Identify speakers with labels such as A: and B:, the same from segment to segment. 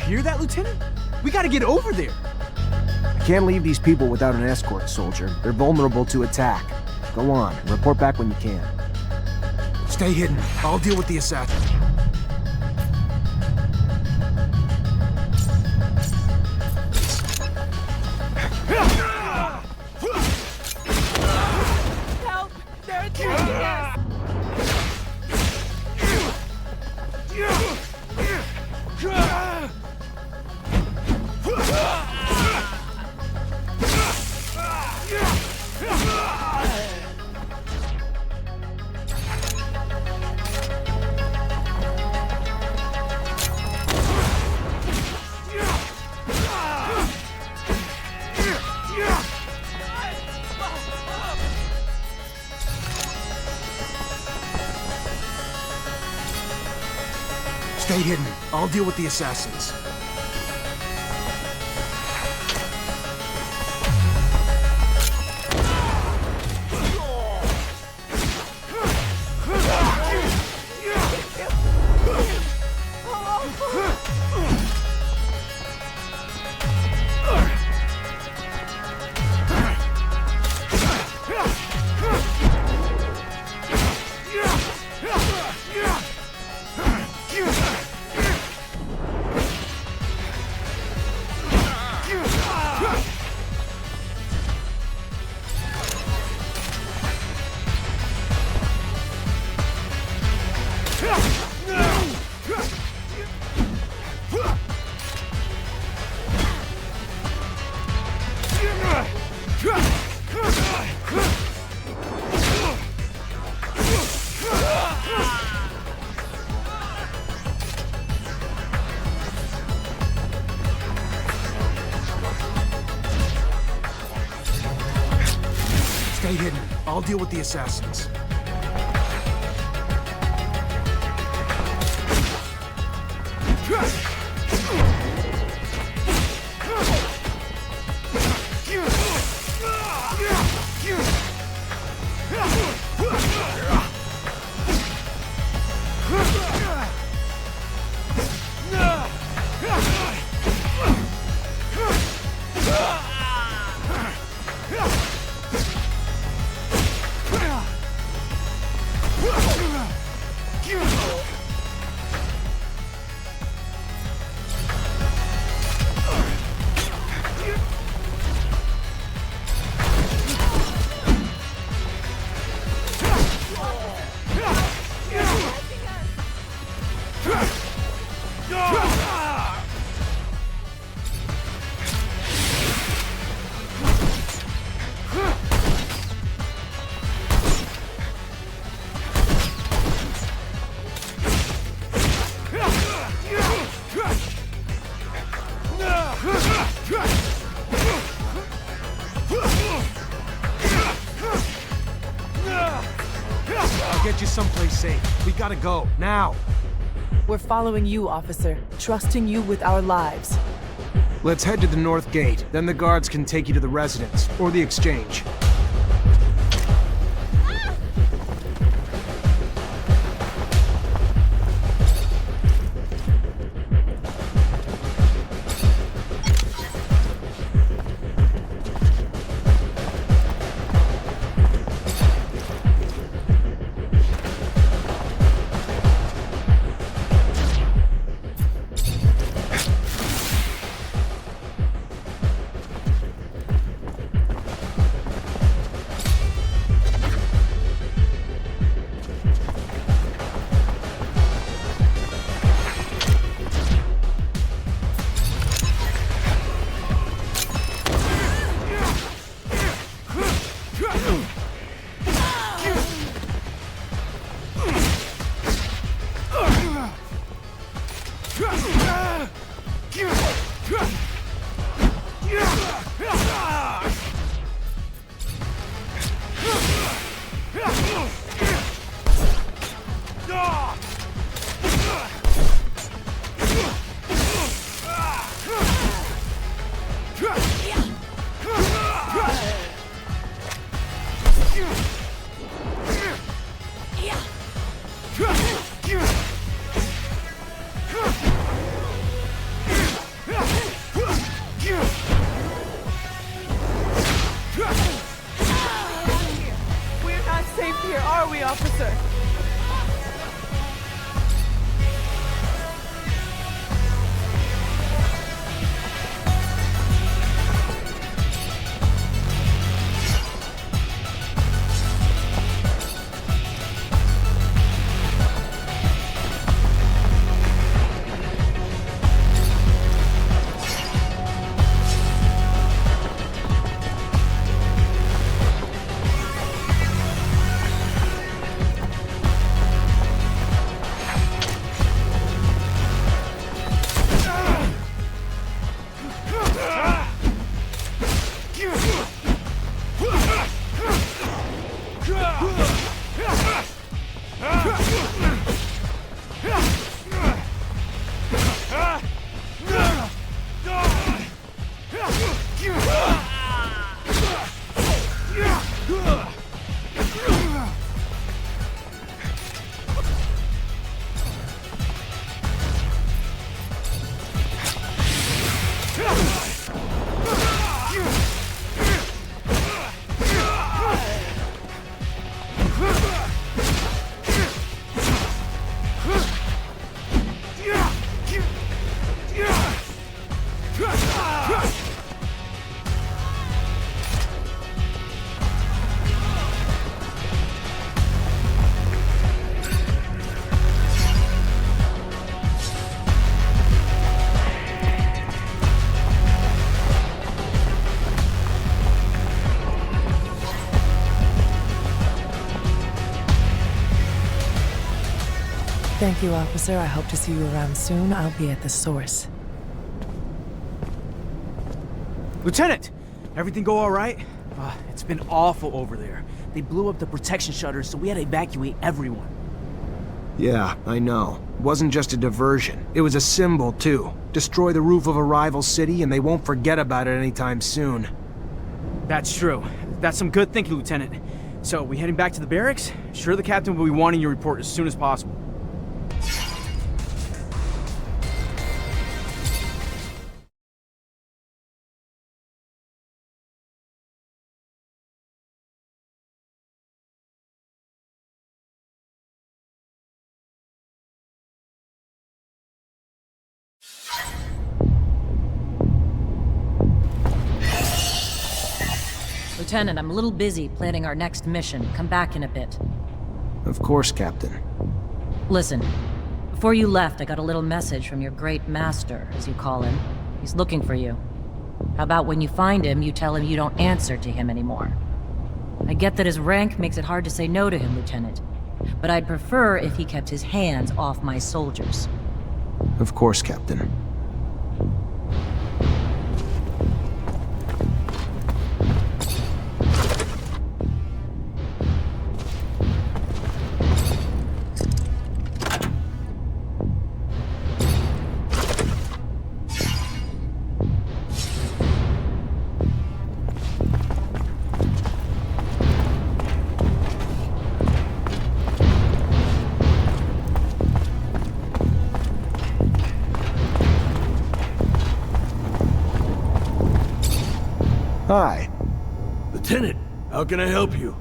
A: hear that, Lieutenant? We gotta get over there.
B: I can't leave these people without an escort, soldier. They're vulnerable to attack. Go on, and report back when you can.
A: Stay hidden. I'll deal with the assassin.
C: Help! They're attacking us!
A: Stay hidden. I'll deal with the assassins. Stay hidden. I'll deal with the assassins. I'll get you someplace safe. We gotta go, now.
C: We're following you, officer, trusting you with our lives.
A: Let's head to the north gate, then the guards can take you to the residence, or the exchange.
C: Thank you, officer. I hope to see you around soon. I'll be at the source.
D: Lieutenant! Everything go all right? It's been awful over there. They blew up the protection shutters, so we had to evacuate everyone.
A: Yeah, I know. It wasn't just a diversion. It was a symbol, too. Destroy the roof of a rival city, and they won't forget about it anytime soon.
D: That's true. That's some good thinking, Lieutenant. So, we heading back to the barracks? Sure the captain will be wanting your report as soon as possible.
E: Lieutenant, I'm a little busy planning our next mission. Come back in a bit.
A: Of course, Captain.
E: Listen, before you left, I got a little message from your great master, as you call him. He's looking for you. How about when you find him, you tell him you don't answer to him anymore? I get that his rank makes it hard to say no to him, Lieutenant. But I'd prefer if he kept his hands off my soldiers.
A: Of course, Captain. Hi.
F: Lieutenant, how can I help you?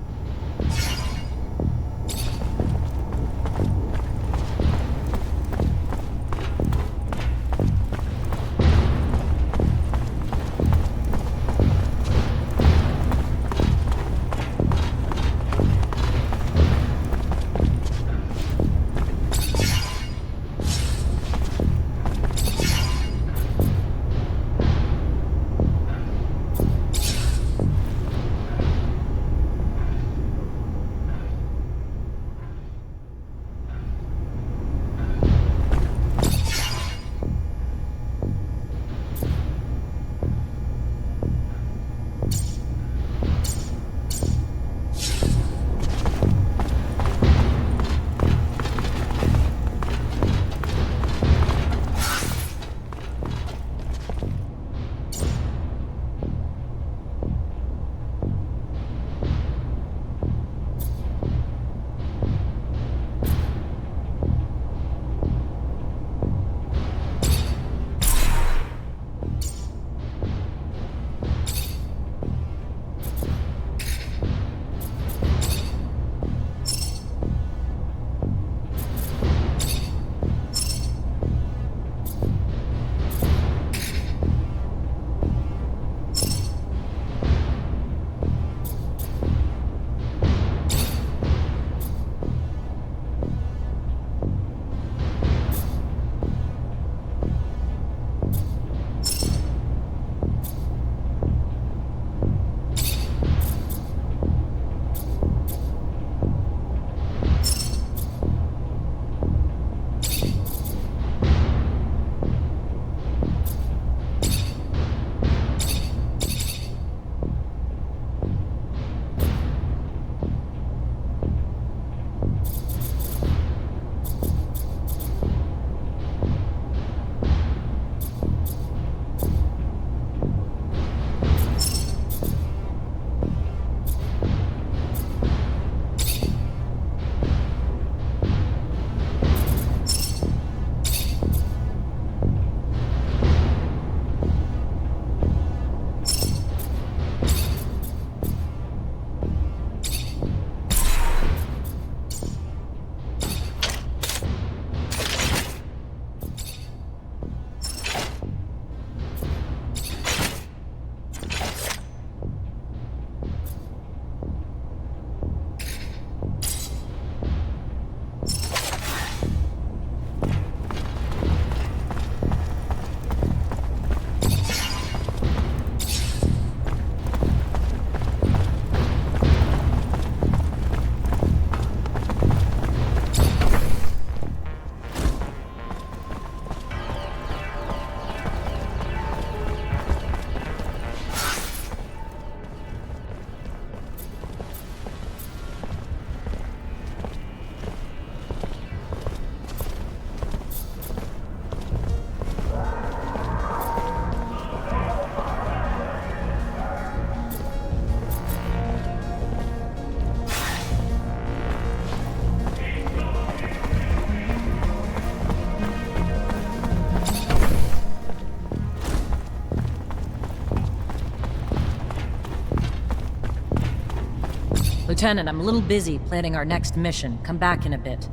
E: Lieutenant, I'm a little busy planning our next mission. Come back in a bit.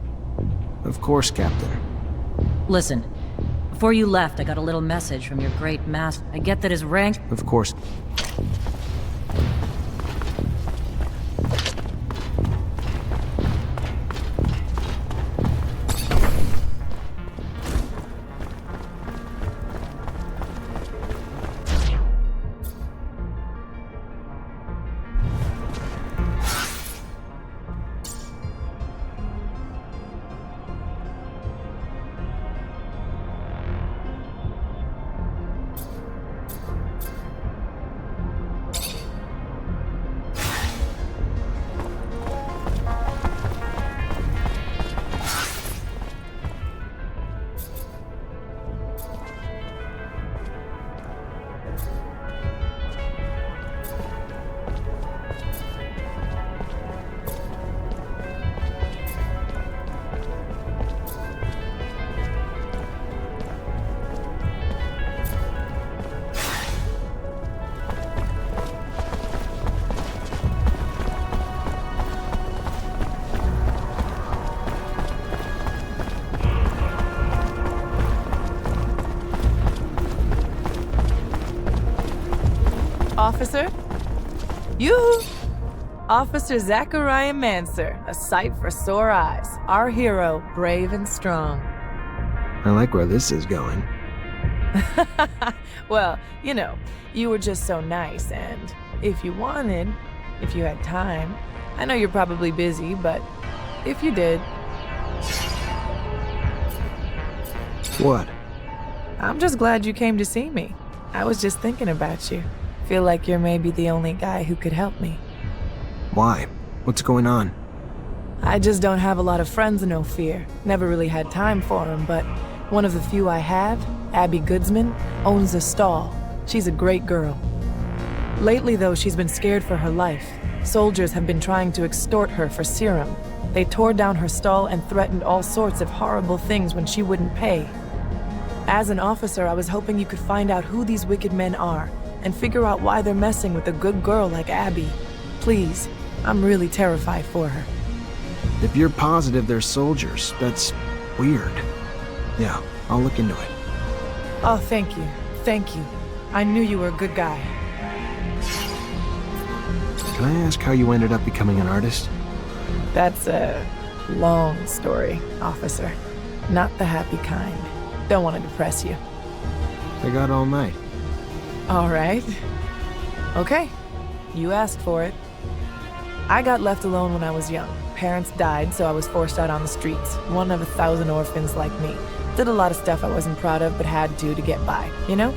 A: Of course, Captain.
E: Listen, before you left, I got a little message from your great master. I get that his rank...
A: Of course.
C: Officer? You! Officer Zachariah Mancer, a sight for sore eyes. Our hero, brave and strong.
A: I like where this is going.
C: Well, you know, you were just so nice, and if you wanted, if you had time, I know you're probably busy, but if you did...
A: What?
C: I'm just glad you came to see me. I was just thinking about you. Feel like you're maybe the only guy who could help me.
A: Why? What's going on?
C: I just don't have a lot of friends in Ophir. Never really had time for them, but one of the few I have, Abby Goodsman, owns a stall. She's a great girl. Lately, though, she's been scared for her life. Soldiers have been trying to extort her for serum. They tore down her stall and threatened all sorts of horrible things when she wouldn't pay. As an officer, I was hoping you could find out who these wicked men are and figure out why they're messing with a good girl like Abby. Please, I'm really terrified for her.
A: If you're positive they're soldiers, that's weird. Yeah, I'll look into it.
C: Oh, thank you. Thank you. I knew you were a good guy.
A: Can I ask how you ended up becoming an artist?
C: That's a long story, officer. Not the happy kind. Don't want to depress you.
A: I got all night.
C: All right. Okay. You asked for it. I got left alone when I was young. Parents died, so I was forced out on the streets. One of 1,000 orphans like me. Did a lot of stuff I wasn't proud of, but had to get by, you know?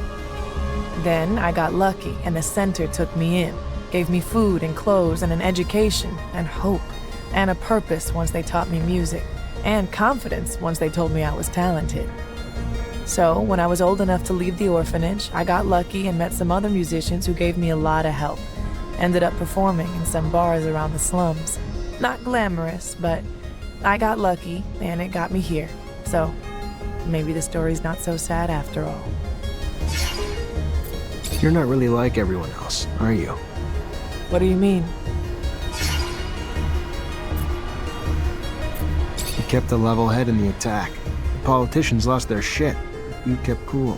C: Then I got lucky, and the center took me in. Gave me food and clothes and an education and hope. And a purpose once they taught me music. And confidence once they told me I was talented. So, when I was old enough to leave the orphanage, I got lucky and met some other musicians who gave me a lot of help. Ended up performing in some bars around the slums. Not glamorous, but I got lucky and it got me here. So, maybe the story's not so sad after all.
A: You're not really like everyone else, are you?
C: What do you mean?
A: You kept a level head in the attack. The politicians lost their shit. You kept cool.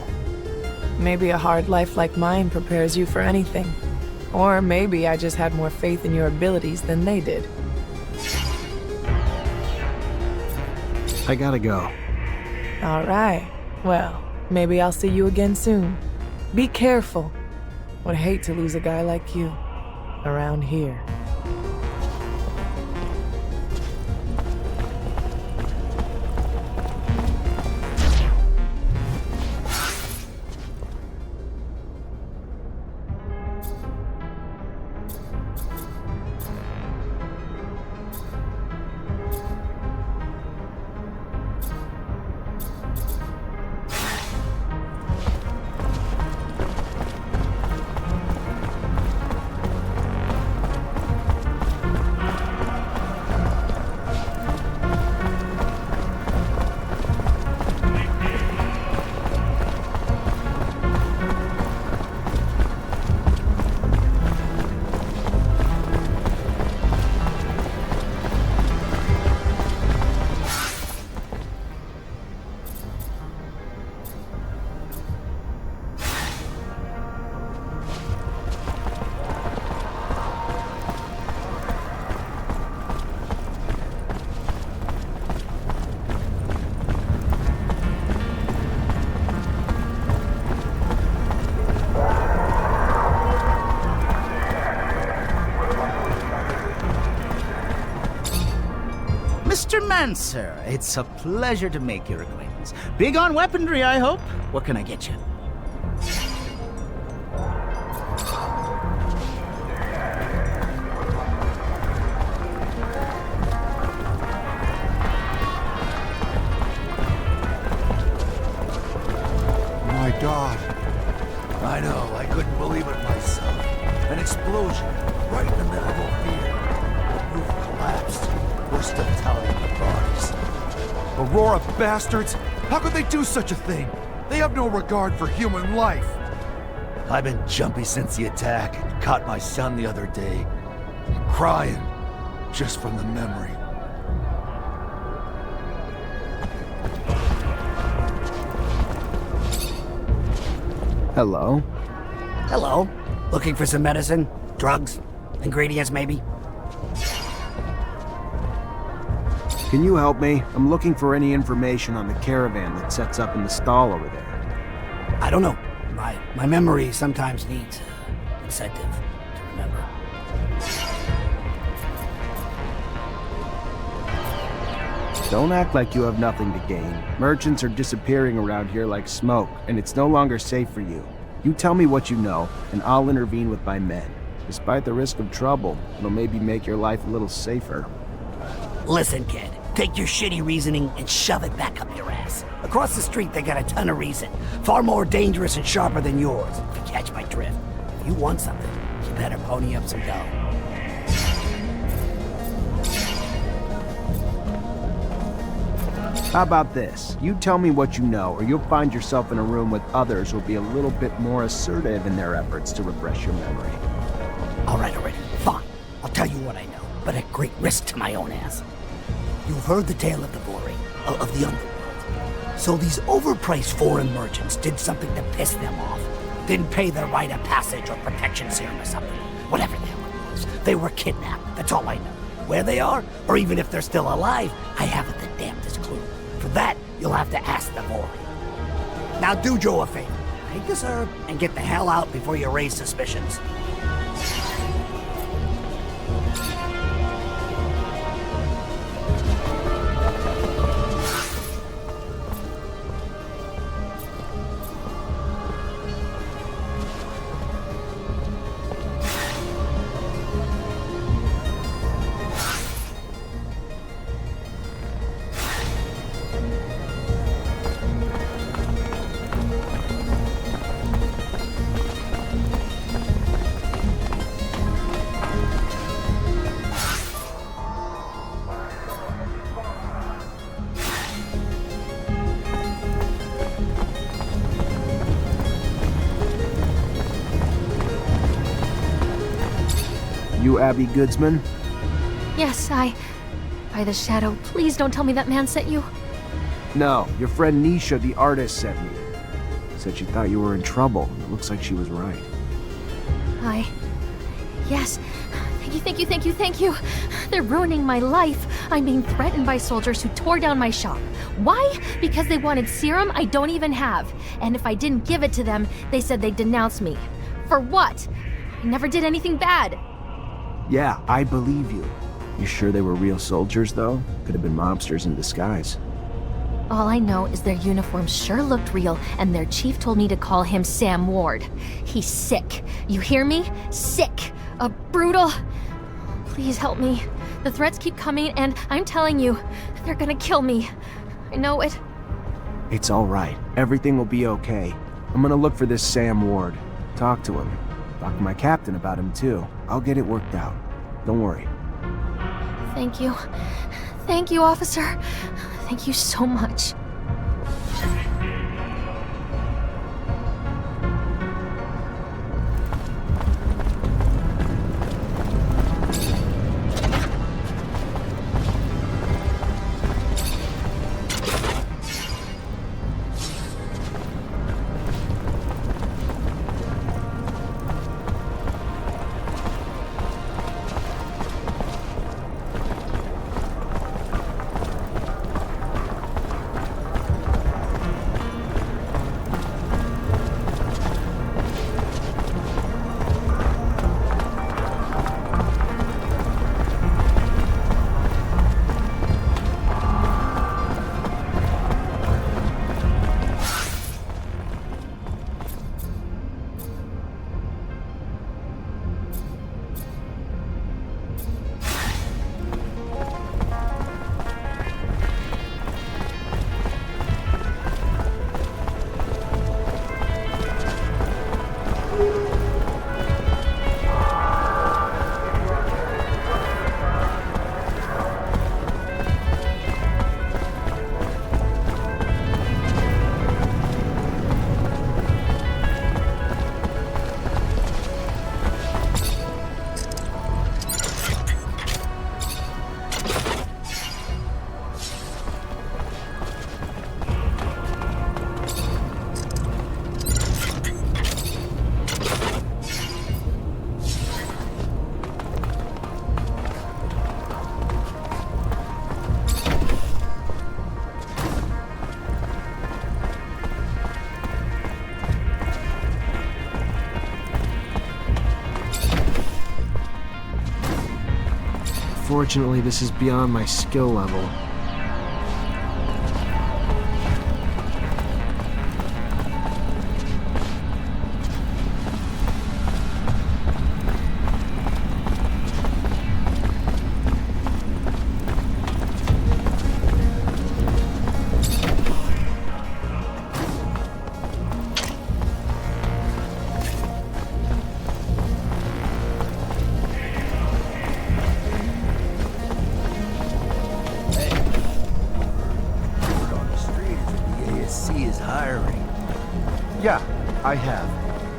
C: Maybe a hard life like mine prepares you for anything. Or maybe I just had more faith in your abilities than they did.
A: I gotta go.
C: All right. Well, maybe I'll see you again soon. Be careful. Would hate to lose a guy like you around here.
G: Technomancer. It's a pleasure to make your acquaintance. Big on weaponry, I hope. What can I get you?
F: My God. I know, I couldn't believe it myself. An explosion right in the middle of Ophir. The roof collapsed. We're still tallying the bodies. Aurora bastards! How could they do such a thing? They have no regard for human life. I've been jumpy since the attack. Caught my son the other day. Crying. Just from the memory.
B: Hello?
H: Hello. Looking for some medicine? Drugs? Ingredients, maybe?
B: Can you help me? I'm looking for any information on the caravan that sets up in the stall over there.
H: I don't know. My memory sometimes needs incentive to remember.
B: Don't act like you have nothing to gain. Merchants are disappearing around here like smoke, and it's no longer safe for you. You tell me what you know, and I'll intervene with my men. Despite the risk of trouble, it'll maybe make your life a little safer.
H: Listen, kid. Take your shitty reasoning and shove it back up your ass. Across the street, they got a ton of reason. Far more dangerous and sharper than yours, if you catch my drift. If you want something, you better pony up some dough.
B: How about this? You tell me what you know, or you'll find yourself in a room with others who'll be a little bit more assertive in their efforts to refresh your memory.
H: All right, fine. I'll tell you what I know, but at great risk to my own ass. You've heard the tale of the Vori, of the underworld. So these overpriced foreign merchants did something to piss them off. Didn't pay their rite of passage or protection serum or something. Whatever the hell it was. They were kidnapped, that's all I know. Where they are, or even if they're still alive, I haven't the damnedest clue. For that, you'll have to ask the boy. Now do Joe a favor. Take this herb and get the hell out before you raise suspicions.
B: You Abby Goodsman?
I: Yes, By the Shadow, please don't tell me that man sent you.
B: No, your friend Nisha, the artist, sent me. Said she thought you were in trouble. It looks like she was right.
I: Yes. Thank you. They're ruining my life. I'm being threatened by soldiers who tore down my shop. Why? Because they wanted serum I don't even have. And if I didn't give it to them, they said they'd denounce me. For what? I never did anything bad.
B: Yeah, I believe you. You sure they were real soldiers, though? Could have been mobsters in disguise.
I: All I know is their uniforms sure looked real, and their chief told me to call him Sam Ward. He's sick. You hear me? Sick. A brutal... Please help me. The threats keep coming, and I'm telling you, they're gonna kill me. I know it.
B: It's all right. Everything will be okay. I'm gonna look for this Sam Ward. Talk to him. Talk to my captain about him, too. I'll get it worked out. Don't worry.
I: Thank you. Thank you, officer. Thank you so much.
A: Unfortunately, this is beyond my skill level.
J: Yeah, I have.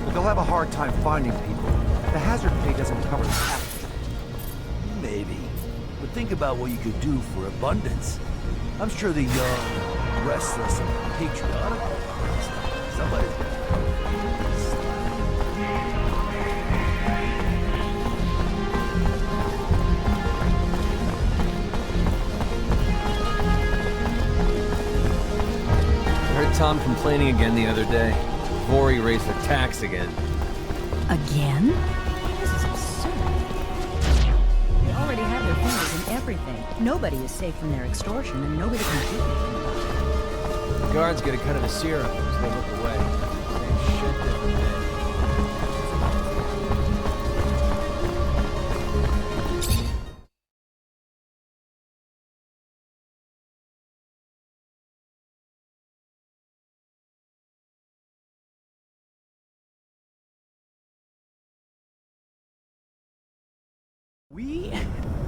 J: But they'll have a hard time finding people. The hazard pay doesn't cover the half.
F: Maybe. But think about what you could do for abundance. I'm sure the young, restless, and patriotic somebody's
K: I heard Tom complaining again the other day. Vori raised the tax again.
E: Again? This is absurd. They already have their fingers in everything. Nobody is safe from their extortion, and nobody can do anything about it.
K: The guards get a cut of the serum as they look away. Same shit, different day.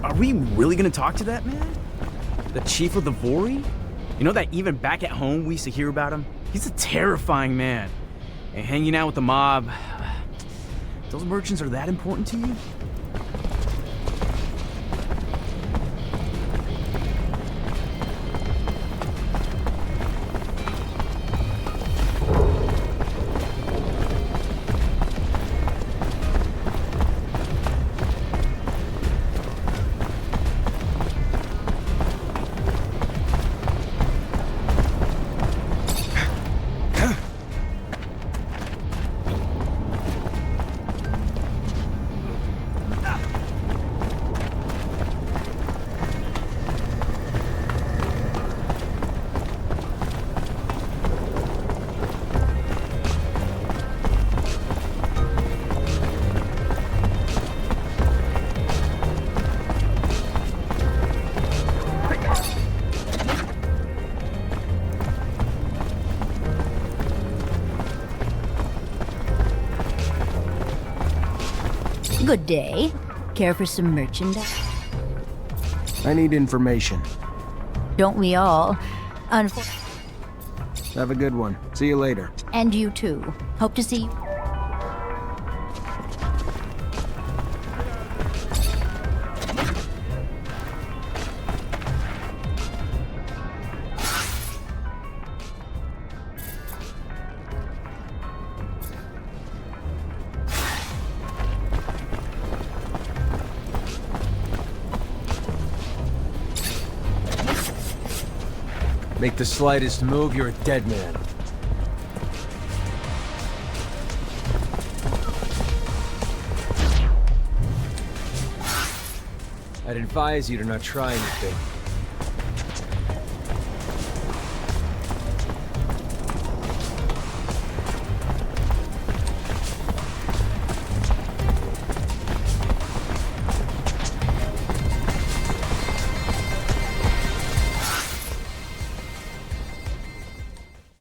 D: Are we really gonna talk to that man? The chief of the Vori? You know that even back at home we used to hear about him? He's a terrifying man. And hanging out with the mob. Those merchants are that important to you?
L: Good day. Care for some merchandise?
A: I need information.
L: Don't we all?
A: Have a good one. See you later.
L: And you too. Hope to see you.
K: Make the slightest move, you're a dead man. I'd advise you to not try anything.